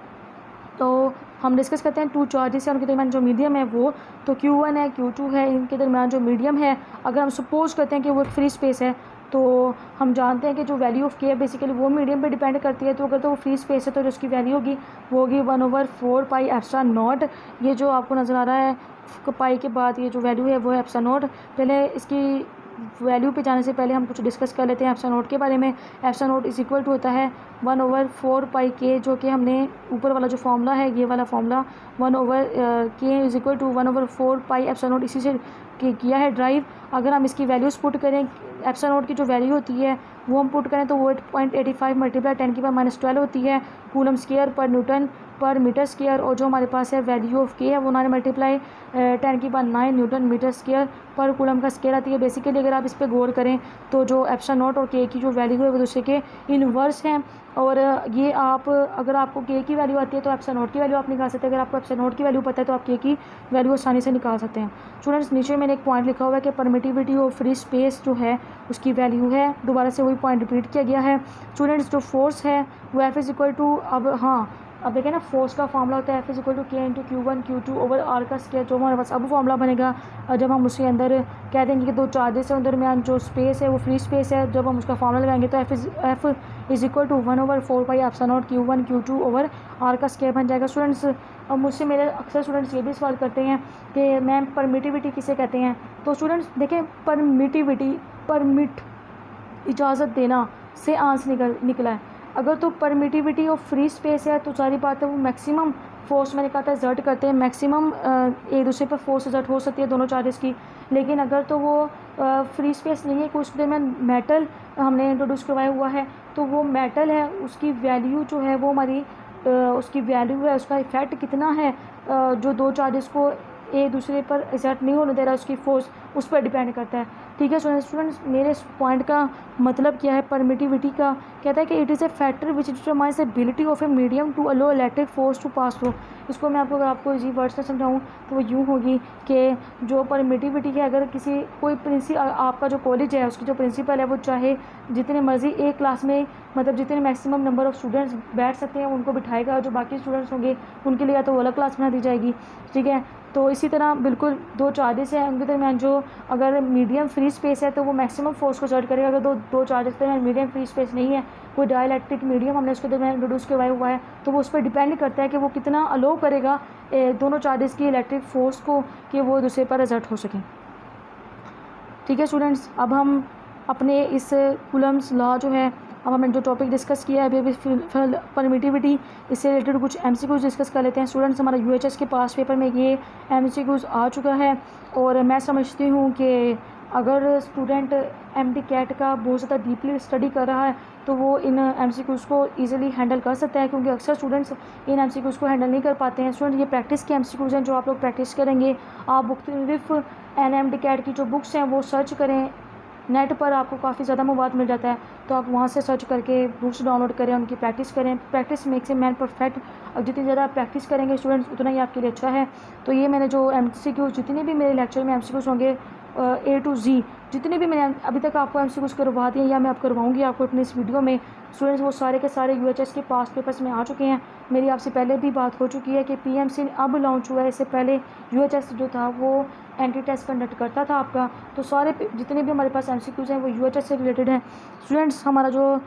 तो हम डिस्कस करते हैं 2 चार्जेस है उनके दरमियान जो मीडियम है वो, तो Q1 है Q2 है, इनके दरमियान जो मीडियम है, अगर हम सपोज करते हैं कि वो एक फ्री स्पेस है, तो हम जानते हैं कि जो वैल्यू ऑफ के है बेसिकली वो मीडियम पे डिपेंड करती है। तो अगर तो वो फ्री स्पेस है तो जो उसकी वैल्यू होगी वो होगी 1/4 पाई एप्सिलॉन नॉट। ये जो आपको नज़र आ रहा है पाई के बाद ये जो वैल्यू है वो है एप्सिलॉन नॉट। पहले इसकी वैल्यू पे जाने से पहले हम कुछ डिस्कस कर लेते हैं एप्सिलॉन नॉट के बारे में। Epsilon naught is equal to होता है 1/4 पाई के, जो कि हमने ऊपर वाला जो फॉर्मूला है ये वाला formula 1/k is equal to 1/4 pi epsilon naught इसी से किया है ड्राइव। अगर हम इसकी वैल्यूज़ पुट करें, एप्सिलॉन नॉट की जो वैल्यू होती है वो हम पुट करें तो वो 8.85 मल्टीप्लाई 10⁻12 होती है कूलम स्क्वायर पर न्यूटन पर मीटर स्क्वायर। और जो हमारे पास है वैल्यू ऑफ के है वो 9 मल्टीप्लाई 10⁻9 न्यूटन मीटर स्क्वायर पर कूलम का स्क्वायर आती है। बेसिकली अगर आप इस पर गौर करें तो जो एप्सिलॉन नॉट और के की जो वैल्यू है वो दूसरे के इनवर्स हैं। और ये आप अगर आपको के की वैल्यू आती है तो एप्सिलॉन नॉट की वैल्यू आप निकाल सकते हैं, अगर आपको एप्सिलॉन नॉट की वैल्यू पता है तो आप के की वैल्यू आसानी से निकाल सकते हैं। स्टूडेंट्स नीचे मैंने एक पॉइंट लिखा हुआ है कि परमिटिविटी ऑफ फ्री स्पेस जो है उसकी वैल्यू है, दोबारा से वही पॉइंट रिपीट किया गया है। स्टूडेंट्स जो फोर्स है वो एफ इज़ इक्वल टू, अब देखें ना, फोर्स का फॉर्मूला होता है F is equal to K into Q1 Q2 over R का स्क्वायर। जो हमारे पास अब फॉर्मूला बनेगा जब हम उसके अंदर कह देंगे कि 2 चार्जेस हैं उनके दरमियान जो स्पेस है वो फ्री स्पेस है, जब हम उसका फॉर्मूला लगाएंगे तो F is equal to 1/4 pi epsilon naught Q1 Q2 over R का स्क्वायर बन जाएगा। स्टूडेंट्स अब मुझसे मेरे अक्सर स्टूडेंट्स ये भी सवाल करते हैं कि मैम परमिटिविटी किसे कहते हैं। तो स्टूडेंट्स देखें, परमिटिविटी, परमिट इजाज़त देना से आंसर निकला है। अगर तो परमिटिविटी ऑफ फ्री स्पेस है तो सारी बात है वो मैक्सिमम फोर्स, मैंने कहा था एग्जर्ट करते हैं, मैक्सिमम एक दूसरे पर फोर्स एग्जर्ट हो सकती है दोनों चार्जेस की। लेकिन अगर तो वो फ्री स्पेस नहीं है, कुछ देर में मेटल हमने इंट्रोड्यूस करवाया हुआ है, तो वो मेटल है उसकी वैल्यू जो है वो हमारी उसकी वैल्यू है, उसका इफ़ेक्ट कितना है जो 2 चार्जेस को एक दूसरे पर एग्जर्ट नहीं होने दे रहा, उसकी फोर्स उस पर डिपेंड करता है। ठीक है स्टूडेंट्स, मेरे इस पॉइंट का मतलब क्या है परमिटिविटी का, कहता है कि it is a factor which determines ability of a medium to allow electric force to pass through. इसको मैं आपको इजी वर्ड्स में समझाऊँ तो वो यूँ होगी कि जो परमिटिविटी है, अगर किसी कोई आपका जो कॉलेज है उसकी जो प्रिंसिपल है वो चाहे जितने मर्जी एक क्लास में, मतलब जितने मैक्सिमम नंबर ऑफ़ स्टूडेंट्स बैठ सकते हैं उनको बिठाएगा, जो बाकी स्टूडेंट्स होंगे उनके लिए या तो वो अलग क्लास बना दी जाएगी। ठीक है, तो इसी तरह बिल्कुल 2 चार्जेस हैं उनके दरमियान जो अगर मीडियम फ्री स्पेस है तो वो मैक्सिमम फोर्स को एक्सर्ट करेगा। अगर दो चार्जेस के दरमियान मीडियम फ्री स्पेस नहीं है, कोई डाइलेक्ट्रिक मीडियम हमने उसके दरमियान इंट्रोड्यूस करवाया हुआ है, तो वो उस पर डिपेंड करता है कि वो कितना अलो करेगा दोनों चार्जेस की इलेक्ट्रिक फोर्स को कि वो दूसरे पर एक्सर्ट हो सकें। ठीक है स्टूडेंट्स, अब हम अपने इस कूलम्स लॉ जो है, अब हमने जो टॉपिक डिस्कस किया है अभी फिलहाल परमिटिविटी, इससे रिलेटेड कुछ MCQs डिस्कस कर लेते हैं। स्टूडेंट्स हमारा UHS के पास पेपर में ये MCQs आ चुका है और मैं समझती हूँ कि अगर स्टूडेंट MD कैट का बहुत ज़्यादा डीपली स्टडी कर रहा है तो वो इन MCQs को ईजिली हैंडल कर सकता है, क्योंकि अक्सर स्टूडेंट्स इन MCQs को हैंडल नहीं कर पाते हैं। स्टूडेंट ये प्रैक्टिस के MCQs हैं जो आप लोग प्रैक्टिस करेंगे। आप मुख्तलिफ NMD कैट की जो बुक्स हैं वो सर्च करें, नेट पर आपको काफ़ी ज़्यादा मवाद मिल जाता है, तो आप वहाँ से सर्च करके बुक्स डाउनलोड करें, उनकी प्रैक्टिस करें। Practice makes a man perfect. अब जितनी ज़्यादा आप प्रैक्टिस करेंगे स्टूडेंट्स उतना ही आपके लिए अच्छा है। तो ये मैंने जो MCQs जितने भी मेरे लेक्चर में MCQs होंगे A to Z जितने भी मैंने अभी तक आपको MCQs करवा दिए या मैं आप करवाऊँगी आपको अपने इस वीडियो में, स्टूडेंट्स वो सारे के सारे UHS के पास पेपर्स में आ चुके हैं। मेरी आपसे पहले भी बात हो चुकी है कि PMC अब लॉन्च हुआ है, इससे पहले UHS जो था वो एंटी टेस्ट कंडक्ट करता था आपका। तो सारे जितने भी हमारे पास MCQs हैं वो UHS से रिलेटेड हैं। स्टूडेंट्स हमारा जो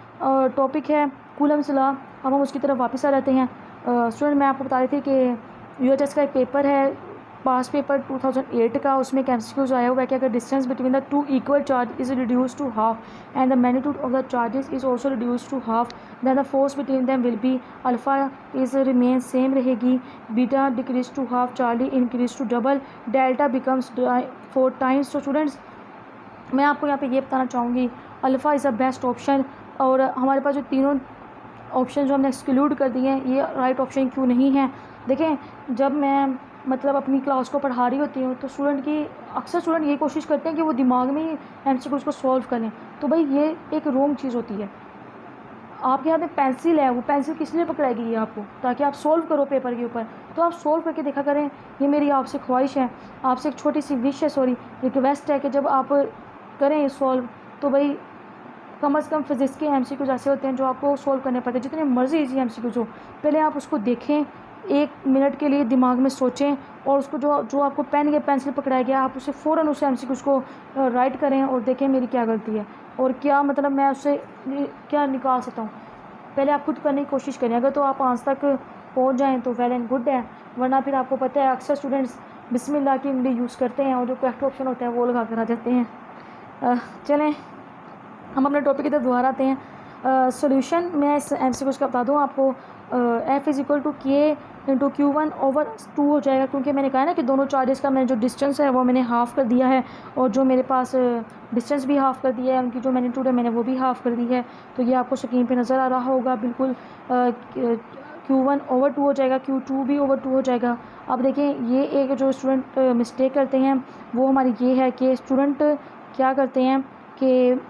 टॉपिक है कूलम्स लॉ, अब हम उसकी तरफ वापस आ जाते हैं। स्टूडेंट मैं आपको बता रही थी कि UHS का एक पेपर है पास पेपर 2008 का, उसमें एक MCQs आया हुआ है कि अगर distance between the 2 equal charge is reduce to half and the magnitude of the charges is also reduce to half, then the force between them will be alpha is remain same रहेगी, beta decrease to half, Charlie increase to double, delta becomes 4 times. तो students मैं आपको यहाँ पे ये बताना चाहूँगी alpha is the best option, और हमारे पास जो तीनों ऑप्शन जो हमने एक्सक्लूड कर दिए हैं ये राइट ऑप्शन क्यों नहीं है। देखें, जब मैं मतलब अपनी क्लास को पढ़ा रही होती हूँ तो अक्सर स्टूडेंट ये कोशिश करते हैं कि वो दिमाग में ही MCQs को सॉल्व करें, तो भाई ये एक रॉन्ग चीज़ होती है। आपके हाथ में पेंसिल है, वो पेंसिल किस लिए पकड़ाएगी ये आपको, ताकि आप सॉल्व करो पेपर के ऊपर, तो आप सॉल्व करके देखा करें। ये मेरी आपसे ख्वाहिश है, आपसे एक छोटी सी विश है, सॉरी रिक्वेस्ट है कि जब आप करें सॉल्व तो भाई कम से कम फिज़िक्स के MCQ ऐसे होते हैं जो आपको सोल्व करने पड़ते हैं, जितने मर्ज़ी ईजी MCQ हो, पहले आप उसको देखें, 1 मिनट के लिए दिमाग में सोचें और उसको जो आपको पेन या पेंसिल पकड़ाया गया आप उसे फ़ौरन उस MCQ को राइट करें और देखें मेरी क्या गलती है और क्या मतलब मैं उससे क्या निकाल सकता हूँ। पहले आप खुद करने की कोशिश करें, अगर तो आप आंसर तक पहुँच जाएँ तो वेल एंड गुड है, वरना फिर आपको पता है अक्सर स्टूडेंट्स बिस्मिल्लाह की उंगली यूज़ करते हैं और जो करेक्ट ऑप्शन होता है वो लगा कर आ जाते हैं। चलें हम अपने टॉपिक की तरफ दोबारा आते हैं। सॉल्यूशन मैं इस MCQ का बता दूँ आपको, F is equal to K into Q1/2 हो जाएगा, क्योंकि मैंने कहा ना कि दोनों चार्जेस का मैंने जो डिस्टेंस है वो मैंने हाफ़ कर दिया है और जो मेरे पास डिस्टेंस भी हाफ़ कर दिया है, उनकी जो मैग्नीट्यूड है मैंने वो भी हाफ़ कर दी है। तो ये आपको स्क्रीन पे नज़र आ रहा होगा बिल्कुल। Q1/2 हो जाएगा, Q2 भी ओवर 2 हो जाएगा। अब देखें ये एक जो स्टूडेंट मिस्टेक करते हैं वो हमारी ये है कि स्टूडेंट क्या करते हैं कि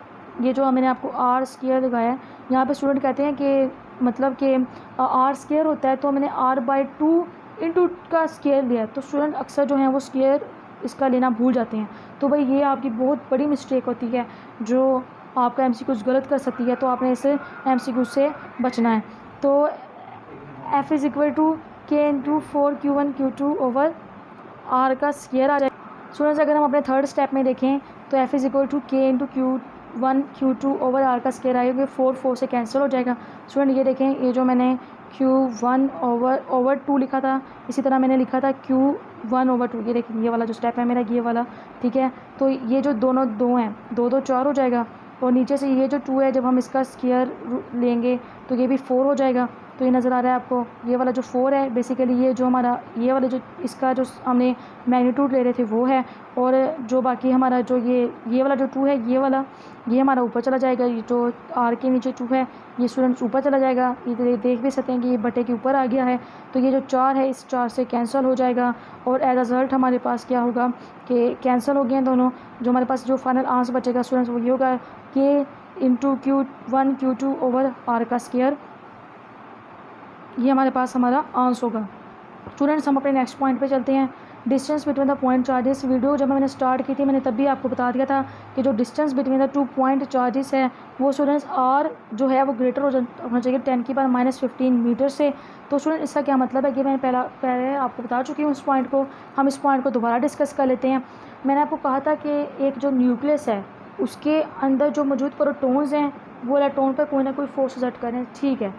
ये जो मैंने आपको R² लगाया है, यहाँ पे स्टूडेंट कहते हैं कि मतलब कि R² होता है तो मैंने R/2 इंटू का स्क्वायर लिया है, तो स्टूडेंट अक्सर जो हैं वो स्क्वायर इसका लेना भूल जाते हैं। तो भाई ये आपकी बहुत बड़ी मिस्टेक होती है जो आपका MCQ गलत कर सकती है, तो आपने इस MCQ से बचना है। तो F is equal to K into 4Q1 Q2 over R का स्क्वायर आ जाएगा। स्टूडेंट्स अगर हम अपने थर्ड स्टेप में देखें तो F is equal to K into Q1 Q2 over R का स्क्वायर आएगा, 4 से कैंसिल हो जाएगा। स्टूडेंट ये देखें, ये जो मैंने Q1 ओवर 2 लिखा था, इसी तरह मैंने लिखा था Q1 ओवर 2। ये देखिए ये वाला जो स्टेप है मेरा ये वाला, ठीक है। तो ये जो दोनों 2 हैं, 2 4 हो जाएगा और नीचे से ये जो 2 है जब हम इसका स्क्वायर लेंगे तो ये भी 4 हो जाएगा। तो ये नज़र आ रहा है आपको, ये वाला जो 4 है बेसिकली ये जो हमारा ये वाला जो इसका जो हमने मैग्नीट्यूड ले रहे थे वो है, और जो बाकी हमारा जो ये वाला जो 2 है ये हमारा ऊपर चला जाएगा। ये जो R के नीचे 2 है ये स्टूडेंट्स ऊपर चला जाएगा। ये देख भी सकते हैं कि ये बटे के ऊपर आ गया है। तो ये जो 4 है इस 4 से कैंसिल हो जाएगा और एज रिज़ल्ट हमारे पास क्या होगा कि कैंसिल हो गए हैं दोनों। जो हमारे पास जो फाइनल आंसर बचेगा स्टूडेंट्स वो ये होगा K into Q1 Q2 over R का स्क्वायर। ये हमारे पास हमारा आंसर होगा। स्टूडेंट्स हम अपने नेक्स्ट पॉइंट पे चलते हैं, distance between the point charges. Video जब मैंने स्टार्ट की थी मैंने तब भी आपको बता दिया था कि जो distance between the 2 point charges है वो स्टूडेंट्स R जो है वो ग्रेटर होना चाहिए 10⁻⁻15 मीटर से। तो स्टूडेंट इसका क्या मतलब है कि मैंने पहले आपको बता चुकी हूँ इस पॉइंट को। हम इस पॉइंट को दोबारा डिस्कस कर लेते हैं। मैंने आपको कहा था कि एक जो न्यूक्लियस है उसके अंदर जो मौजूद प्रोटॉन्स हैं वो इलेक्ट्रॉन पर कोई ना कोई फोर्स एक्सर्ट करें, ठीक है।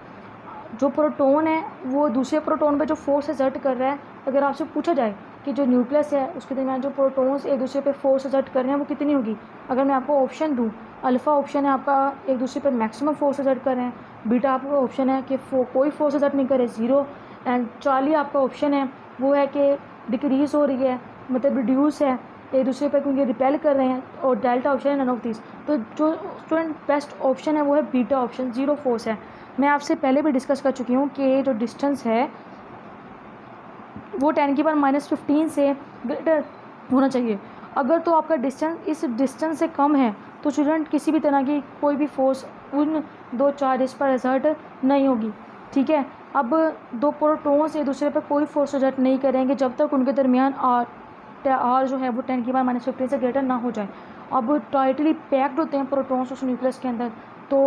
जो प्रोटॉन है वो दूसरे प्रोटॉन पे जो फोर्स एक्सर्ट कर रहा है, अगर आपसे पूछा जाए कि जो न्यूक्लियस है उसके दरमियान जो प्रोटॉन्स एक दूसरे पे फोर्स एक्सर्ट कर रहे हैं वो कितनी होगी। अगर मैं आपको ऑप्शन दूं, अल्फ़ा ऑप्शन है आपका एक दूसरे पे मैक्सिमम फोर्स एक्सर्ट कर रहे हैं, बीटा आपका ऑप्शन है कि कोई फोर्स एक्सर्ट नहीं करे 0, एंड चार्ली आपका ऑप्शन है वो है कि डिक्रीज़ हो रही है मतलब रिड्यूस है एक दूसरे पे क्योंकि रिपेल कर रहे हैं, और डेल्टा ऑप्शन है नन ऑफ दिस। तो जो स्टूडेंट बेस्ट ऑप्शन है वो है बीटा ऑप्शन, 0 फोर्स है। मैं आपसे पहले भी डिस्कस कर चुकी हूँ कि जो डिस्टेंस है वो 10⁻⁻15 से ग्रेटर होना चाहिए। अगर तो आपका डिस्टेंस इस डिस्टेंस से कम है तो स्टूडेंट किसी भी तरह की कोई भी फोर्स उन 2 चार्जेस पर एक्सर्ट नहीं होगी, ठीक है। अब 2 प्रोटॉन्स एक दूसरे पर कोई फोर्स एक्सर्ट नहीं करेंगे जब तक उनके दरमियान R जो है वो 10⁻⁻15 से ग्रेटर ना हो जाए। अब टाइटली पैक्ड होते हैं प्रोटॉन्स उस न्यूक्लियस के अंदर तो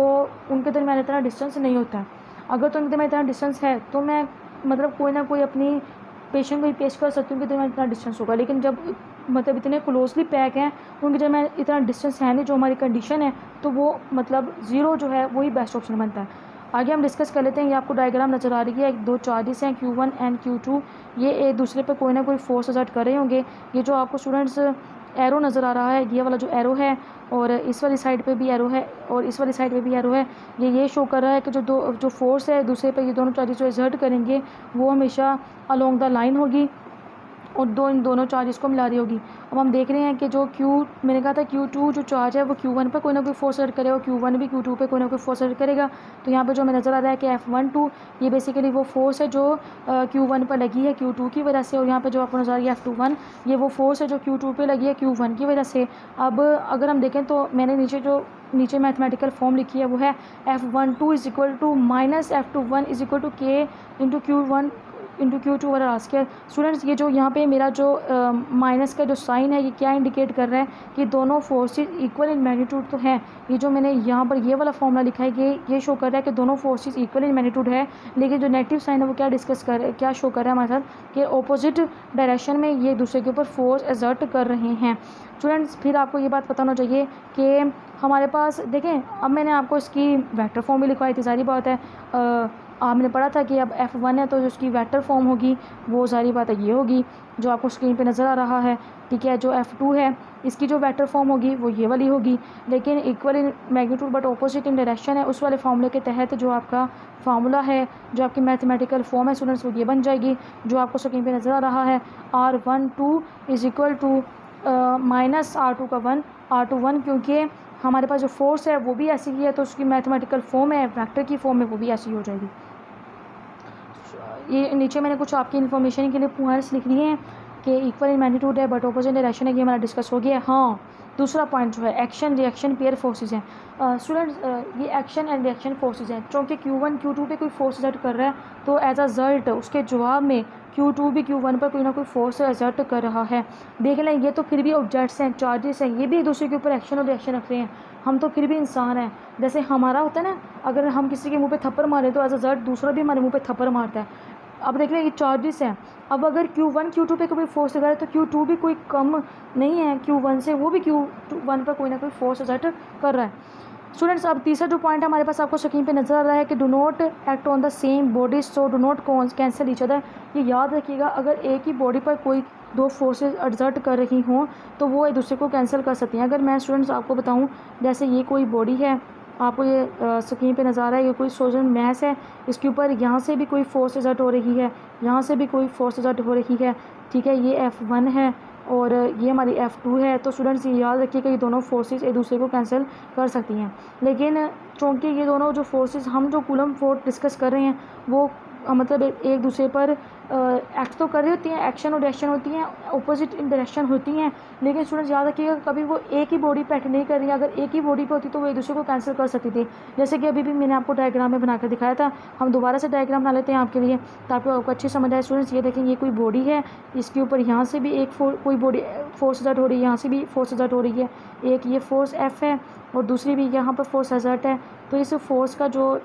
उनके दरमियान इतना डिस्टेंस नहीं होता है। अगर तो उनके दरमियान इतना डिस्टेंस है तो मैं मतलब कोई ना कोई अपनी पेशेंट को ही पेश कर सकती हूँ कि दरमियान इतना डिस्टेंस होगा, लेकिन जब मतलब इतने क्लोजली पैक हैं उनके दरमियान इतना डिस्टेंस है नहीं जो हमारी कंडीशन है, तो वो मतलब 0 जो है वही बेस्ट ऑप्शन बनता है। आगे हम डिस्कस कर लेते हैं। ये आपको डायग्राम नज़र आ रही है, 2 चार्जेस हैं Q1 एंड Q2, ये एक दूसरे पे कोई ना कोई फोर्स एक्सर्ट कर रहे होंगे। ये जो आपको स्टूडेंट्स एरो नज़र आ रहा है ये वाला जो एरो है, और इस वाली साइड पे भी एरो है और इस वाली साइड पे भी एरो है, ये शो कर रहा है कि जो फोर्स है दूसरे पे ये दोनों चार्जेस जो एक्सर्ट करेंगे वो हमेशा अलोंग द लाइन होगी और इन दोनों चार्जेस को मिला रही होगी। अब हम देख रहे हैं कि जो मैंने कहा था Q2 जो चार्ज है वो Q1 पे कोई ना कोई फोर्स एक्सर्ट करेगा और Q1 भी Q2 पे कोई ना कोई फोर्स एक्सर्ट करेगा। तो यहाँ पे जो हमें नज़र आ रहा है कि F12 ये बेसिकली वो फोर्स है जो Q1 पर लगी है Q2 की वजह से, और यहाँ पे जो आपको नज़र आ रही है F21 ये वो फोर्स है जो Q2 पे लगी है Q1 की वजह से। अब अगर हम देखें तो मैंने नीचे मैथमेटिकल फॉर्म लिखी है वो है F12 is equal to -F21 is equal to K into into Q two over R square. Students ये जो यहाँ पे मेरा जो माइनस का जो साइन है ये क्या इंडिकेट कर रहा है कि दोनों फोर्सेस इक्वल इन मैग्नीट्यूड तो हैं। ये जो मैंने यहाँ पर ये वाला फॉर्मूला लिखा है ये शो कर रहा है कि दोनों फोर्सेस इक्वल इन मैग्नीट्यूड है। लेकिन जो नेगेटिव साइन है वो क्या शो कर रहा है हमारे साथ कि अपोजिट डायरेक्शन में ये दूसरे के ऊपर फोर्स एक्सर्ट कर रहे हैं। स्टूडेंट्स फिर आपको ये बात पता होना चाहिए कि हमारे पास देखें, अब मैंने आपको इसकी वेक्टर फॉर्म भी लिखवाई थी, सारी बात है। आपने पढ़ा था कि अब F1 है तो जो उसकी वेक्टर फॉर्म होगी वो सारी बात है ये होगी जो आपको स्क्रीन पे नज़र आ रहा है, ठीक है। जो F2 है इसकी जो वेक्टर फॉर्म होगी वो ये वाली होगी, लेकिन equal in magnitude but opposite in direction है उस वाले फार्मूले के तहत जो आपका फार्मूला है, जो आपकी मैथमेटिकल फॉर्म है स्टूडेंट्स, वो ये बन जाएगी जो आपको स्क्रीन पे नज़र आ रहा है। R12 is equal to minus R2 का 1, R2 1, क्योंकि हमारे पास जो फोर्स है वो भी ऐसी ही है तो उसकी मैथमेटिकल फॉर्म है वेक्टर की फॉर्म में वो भी ऐसी हो जाएगी। ये नीचे मैंने कुछ आपकी इन्फॉर्मेशन के लिए पॉइंट्स लिख दिए हैं कि इक्वल इन मैग्नीट्यूड है बट ऑपोजिट डायरेक्शन है, ये हमारा डिस्कस हो गया। हाँ, दूसरा पॉइंट जो है एक्शन रिएक्शन पेयर फोर्सेज हैं। स्टूडेंट्स ये एक्शन एंड रिएक्शन फोर्सेज हैं, क्योंकि Q1 Q2 पे कोई फोर्स एक्सर्ट कर रहा है तो एज अ रिजल्ट उसके जवाब में Q2 भी Q1 पर कोई ना कोई फोर्स एक्सर्ट कर रहा है। देख लें ये तो फिर भी ऑब्जेक्ट्स हैं, चार्जेस हैं, ये भी एक दूसरे के ऊपर एक्शन और रिएक्शन रख रहे हैं। हम तो फिर भी इंसान हैं, जैसे हमारा होता है ना, अगर हम किसी के मुंह पे थप्पड़ मारें तो एज अ रिजल्ट दूसरा भी हमारे मुंह पे थप्पड़ मारता है। अब देख लें ये चार्जेस हैं, अब अगर Q1 Q2 पे कोई फोर्स लगा है तो Q2 भी कोई कम नहीं है Q1 से, वो भी Q1 पर कोई ना कोई फोर्स एक्सर्ट कर रहा है। स्टूडेंट्स अब तीसरा जो पॉइंट हमारे पास आपको स्क्रीन पे नजर आ रहा है कि do not act on the same body so do not cancel each other. ये याद रखिएगा, अगर एक ही बॉडी पर कोई दो फोर्सेस एक्सर्ट कर रही हों तो वो एक दूसरे को कैंसिल कर सकती हैं। अगर मैं स्टूडेंट्स आपको बताऊं, जैसे ये कोई बॉडी है, आपको ये स्क्रीन पे नज़र आ रहा है, ये कोई सोजन मैस है, इसके ऊपर यहाँ से भी कोई फोर्स एक्सर्ट हो रही है, यहाँ से भी कोई फोर्स एक्सर्ट हो रही है, ठीक है। ये F1 है और ये हमारी F2 है। तो स्टूडेंट्स ये याद रखिएगा ये दोनों फोर्सेस एक दूसरे को कैंसिल कर सकती हैं, लेकिन चूँकि ये दोनों जो फोर्सेस हम जो कूलम फोर्स डिस्कस कर रहे हैं वो मतलब एक दूसरे पर एक्ट तो कर रही होती हैं, एक्शन और रिएक्शन होती हैं, अपोजिट इन डायरेक्शन होती हैं, लेकिन स्टूडेंट्स याद रखिएगा कभी वो एक ही बॉडी पे एक्ट नहीं कर रही है। अगर एक ही बॉडी पे होती तो वो एक दूसरे को कैंसिल कर सकती थी, जैसे कि अभी भी मैंने आपको डायग्राम में बनाकर दिखाया था। हम दोबारा से डायग्राम बना लेते हैं आपके लिए ताकि आपको अच्छी समझ आए। स्टूडेंट्स ये देखेंगे ये कोई बॉडी है, इसके ऊपर यहाँ से भी एक कोई बॉडी फोर्स एक्सर्ट हो रही है, यहाँ से भी फोर्स एक्सर्ट हो रही है, एक ये फोर्स F है और दूसरी भी यहाँ पर फोर्स एक्सर्ट है। तो इस फोर्स का जो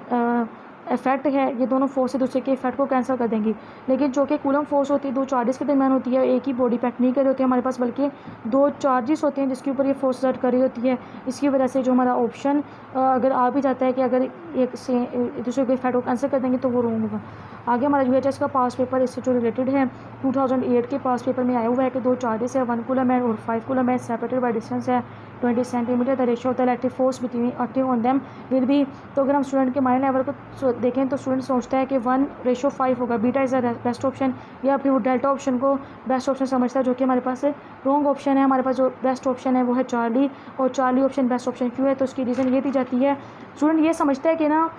इफेक्ट है ये दोनों फोर्स एक दूसरे के इफेक्ट को कैंसिल कर देंगी। लेकिन जो कि कूलम फोर्स होती है दो चार्जेस के दरमियान होती है, एक ही बॉडी पे एक्ट नहीं कर रही होती है हमारे पास, बल्कि दो चार्जेस होते हैं जिसके ऊपर ये फोर्स एक्सर्ट कर रही होती है। इसकी वजह से जो हमारा ऑप्शन अगर आ भी जाता है कि अगर एक से दूसरे के इफेक्ट को कैंसिल कर देंगे तो वो रॉन्ग होगा। आगे हमारा UHS का पास पेपर इससे जो रिलेटेड है 2008 के पास पेपर में आया हुआ है कि दो चार्जेस है, 1 कूलम है और 5 कूलम है, सेपरेटेड बाय डिस्टेंस है 20 centimetre, the ratio of the electric force between acting on them will be. तो अगर हम स्टूडेंट के माइंड लेवल को देखें तो स्टूडेंट सोचता है कि 1:5 होगा, beta is the best option, या फिर वो डेल्टा ऑप्शन को बेस्ट ऑप्शन समझता है, जो कि हमारे पास रॉन्ग ऑप्शन है। हमारे पास जो बेस्ट ऑप्शन है वो है चार्ली, और चार्ली ऑप्शन बेस्ट ऑप्शन क्यों है तो उसकी रीज़न ये दी जाती है। स्टूडेंट ये समझता है कि ना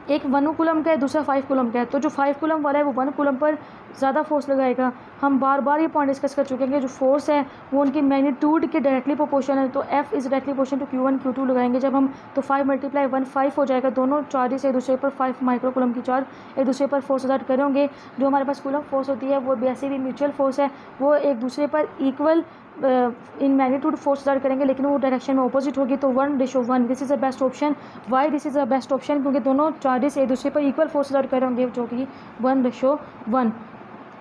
एक 1 कूलम का है दूसरा 5 कूलम का है, तो जो 5 कूलम वाला है वो 1 कूलम पर ज़्यादा फोर्स लगाएगा। हम बार बार ये पॉइंट डिस्कस कर चुके हैं कि जो फोर्स है वो उनकी मैग्नीट्यूड के डायरेक्टली प्रोपोर्शनल है, तो F is directly proportional to Q1 Q2 लगाएंगे जब हम, तो 5 × 1 5 हो जाएगा। दोनों चार्जेस एक दूसरे पर 5 माइक्रो कूलम की चार्ज एक दूसरे पर फोर्स एक्सर्ट करेंगे। जो हमारे पास कूलम फोर्स होती है वो वैसे भी म्यूचुअल फोर्स है, वो एक दूसरे पर equal in magnitude force exert करेंगे, लेकिन वो डायरेक्शन में अपोजिट होगी। तो 1:1 this is the best option. Why this is the best option? क्योंकि दोनों चार्जेस एक दूसरे पर इक्वल फोर्स एक्सर्ट करेंगे, जो कि 1:1।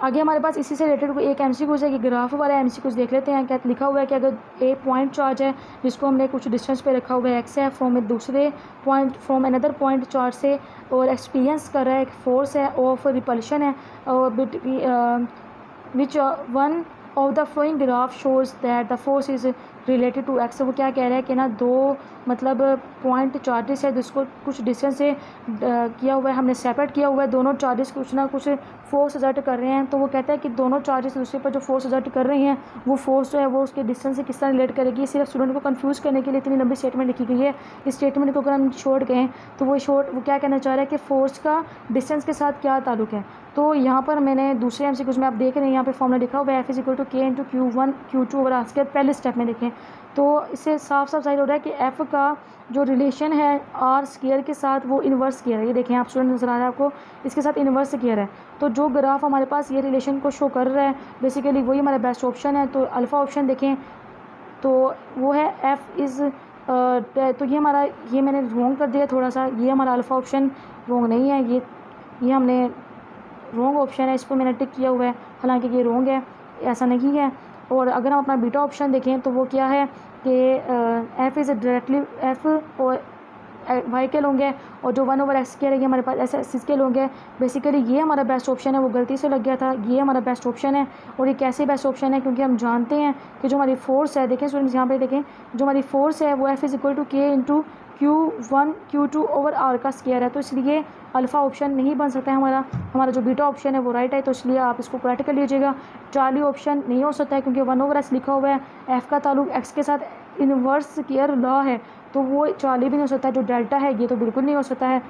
आगे हमारे पास इसी से रिलेटेड एक MCQ है कि ग्राफ वाला MCQ देख लेते हैं। क्या लिखा हुआ है कि अगर एक पॉइंट चार्ज है जिसको हमने कुछ डिस्टेंस पे रखा हुआ है x है, फ्रॉम दूसरे point from another point charge से, और एक्सपीरियंस कर रहा है, एक फोर्स है ऑफ रिपल्शन है, और which one of the following graph shows that the force is related to X. वो क्या कह रहा है कि ना दो मतलब पॉइंट चार्जेस है जिसको कुछ डिस्टेंस से किया हुआ है, हमने सेपरेट किया हुआ है, दोनों चार्जेस कुछ ना कुछ फोर्स एक्सर्ट कर रहे हैं। तो वो कहता है कि दोनों चार्जेस दूसरे पर जो फोर्स एक्सर्ट कर रहे हैं वो फोर्स जो है वो उसके डिस्टेंस से किस तरह रिलेट करेगी। सिर्फ स्टूडेंट को कंफ्यूज करने के लिए इतनी लंबी स्टेटमेंट लिखी गई है। इस स्टेटमेंट को अगर हम छोड़ गए तो वो क्या कहना चाह रहा है कि फोर्स का डिस्टेंस के साथ क्या ताल्लुक है। तो यहाँ पर मैंने दूसरे MCQ में आप देख रहे हैं यहाँ पे फॉर्मूला लिखा हुआ है F = K × Q1 Q2 over R²। पहले स्टेप में देखें तो इससे साफ साफ जाहिर हो रहा है कि एफ़ का जो रिलेशन है आर स्क्वायर के साथ वो इन्वर्स स्क्वायर है। ये देखें आप स्टूडेंट, नज़र आ रहा है आपको, इसके साथ इन्वर्स स्क्वायर है। तो जो ग्राफ हमारे पास ये रिलेशन को शो कर रहा है बेसिकली वही हमारा बेस्ट ऑप्शन है। तो अल्फ़ा ऑप्शन देखें तो वो है एफ़ इज़ तो ये हमारा, ये मैंने रॉन्ग कर दिया थोड़ा सा, ये हमारा अल्फ़ा ऑप्शन रॉन्ग नहीं है, ये हमने रॉन्ग ऑप्शन है, इस पर मैंने टिक किया हुआ है, हालांकि ये रॉन्ग है, ऐसा नहीं है। और अगर हम अपना बीटा ऑप्शन देखें तो वो क्या है कि एफ़ इज़ डायरेक्टली एफ़ और वाई के होंगे और जो 1/x के रहेंगे हमारे पास ऐसे एक्सिस के होंगे। बेसिकली ये हमारा बेस्ट ऑप्शन है, वो गलती से लग गया था, ये हमारा बेस्ट ऑप्शन है। और ये कैसे बेस्ट ऑप्शन है, क्योंकि हम जानते हैं कि जो हमारी फोर्स है, देखें स्टूडेंट्स यहाँ पे देखें, जो हमारी फोर्स है वो F is equal to K into Q1 Q2 over R का स्क्वायर है। तो इसलिए अल्फ़ा ऑप्शन नहीं बन सकता है हमारा जो बीटा ऑप्शन है वो राइट है। तो इसलिए आप इसको करेक्ट कर लीजिएगा। चार्ली ऑप्शन नहीं हो सकता है क्योंकि 1/x लिखा हुआ है, F का ताल्लुक x के साथ इन्वर्स स्क्वायर लॉ है, तो वो चार्ली भी नहीं हो सकता है। जो डेल्टा है ये तो बिल्कुल नहीं हो सकता है।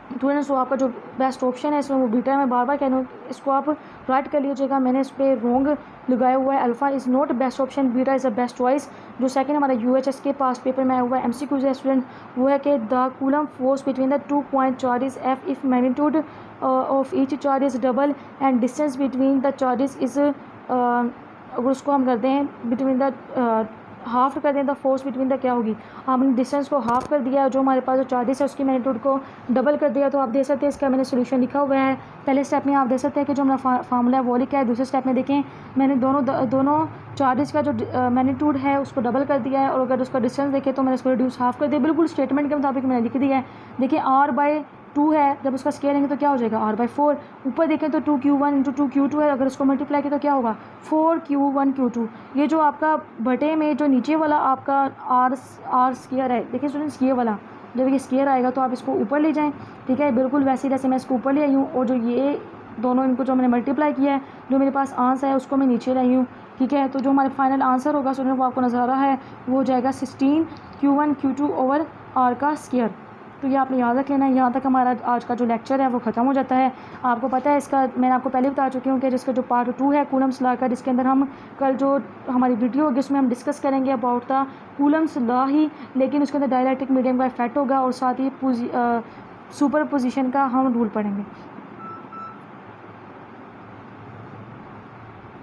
स्टूडेंट्स तो आपका जो बेस्ट ऑप्शन है इसमें वो बीटा है। मैं बार बार कह रहा हूँ इसको आप राइट कर लीजिएगा, मैंने इस पर रॉन्ग लगाया हुआ है। Alpha is not best option, beta is a best choice. जो सेकंड हमारा UHS के पास पेपर में आया हुआ है MCQ है स्टूडेंट, वो है कि the coulomb force between the 2 point charges F if magnitude of each charge is double and distance between the charges is, अगर उसको हम करते हैं बिटवीन द हाफ कर दें तो फोर्स बिटवीन द क्या होगी, हमने डिस्टेंस को हाफ कर दिया, जो हमारे पास जो चार्जेस है उसकी मैग्नीट्यूड को डबल कर दिया। तो आप देख सकते हैं इसका मैंने सोल्यूशन लिखा हुआ है। पहले स्टेप में आप देख सकते हैं कि जो हमारा फार्मूला है वो लिखा है। दूसरे स्टेप में देखें मैंने दोनों चार्जेस का जो मैग्नीट्यूड है उसको डबल कर दिया है, और अगर उसका डिस्टेंस देखें तो मैंने उसको रिड्यूस हाफ कर दिया। बिल्कुल स्टेटमेंट के मुताबिक मैंने लिख दिया है। देखिए R/2 है, जब उसका स्केयर लेंगे तो क्या हो जाएगा R/4। ऊपर देखें तो 2Q1 इंटू 2Q2 है, अगर उसको मल्टीप्लाई किया तो क्या होगा 4Q1Q2। ये जो आपका बटे में जो नीचे वाला आपका R स्केयर है, देखिए स्टूडेंट्स ये वाला जब ये स्केयर आएगा तो आप इसको ऊपर ले जाएं, ठीक है, बिल्कुल वैसे ही जैसे मैं इसको ऊपर ले आई हूँ, और जो ये दोनों इनको जो मैंने मल्टीप्लाई किया है, जो मेरे पास आंसर है उसको मैं नीचे लाई हूँ, ठीक है। तो जो हमारे फाइनल आंसर होगा स्टूडेंट वो आपको नज़र आ रहा है, वो हो जाएगा 16Q1Q2 ओवर R का स्केयर। तो ये आपने याद रख लेना है। यहाँ तक हमारा आज का जो लेक्चर है वो ख़त्म हो जाता है। आपको पता है इसका, मैंने आपको पहले बता चुकी हूँ कि जिसका जो पार्ट 2 है कूलम्स लॉ का, जिसके अंदर हम कल जो हमारी वीडियो होगी उसमें हम डिस्कस करेंगे अबाउट द कूलम्स लॉ ही, लेकिन उसके अंदर डाइलेक्ट्रिक मीडियम का इफेक्ट होगा और साथ ही सुपर पोजिशन का हम रूल पढ़ेंगे।